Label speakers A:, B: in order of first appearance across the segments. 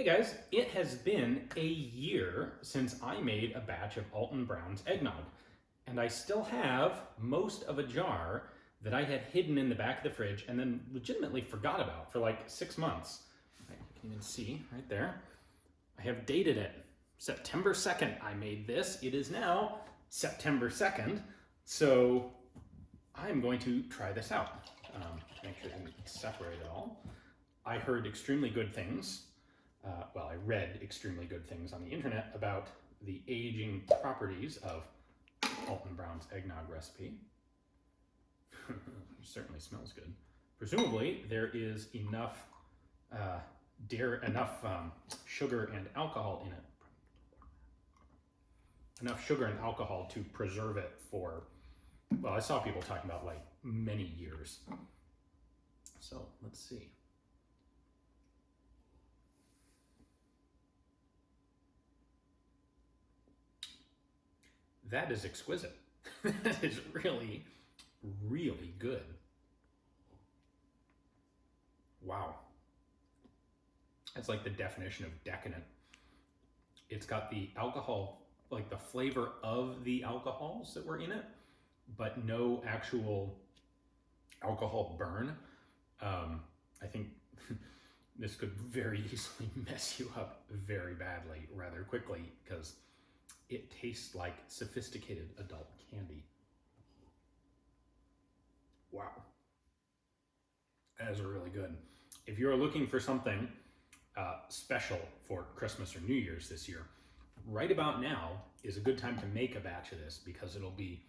A: Hey guys, it has been a year since I made a batch of Alton Brown's eggnog, and I still have most of a jar that I had hidden in the back of the fridge and then legitimately forgot about for like 6 months. You can even see right there. I have dated it. September 2nd I made this. It is now September 2nd, so I'm going to try this out. Make sure it's separated all. I heard extremely good things. I read extremely good things on the internet about the aging properties of Alton Brown's eggnog recipe. It certainly smells good. Presumably, there is enough sugar and alcohol in it. Enough sugar and alcohol to preserve it for, well, I saw people talking about like many years. So let's see. That is exquisite. That is really, really good. Wow. That's like the definition of decadent. It's got the alcohol, like the flavor of the alcohols that were in it, but no actual alcohol burn. I think this could very easily mess you up very badly rather quickly because it tastes like sophisticated adult candy. Wow. That is really good. If you're looking for something special for Christmas or New Year's this year, right about now is a good time to make a batch of this because it'll be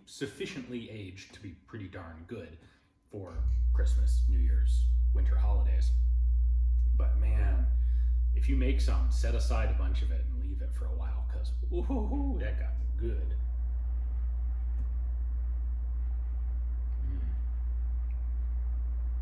A: sufficiently aged to be pretty darn good for Christmas, New Year's, winter holidays. But man, if you make some, set aside a bunch of it and leave it for a while because that got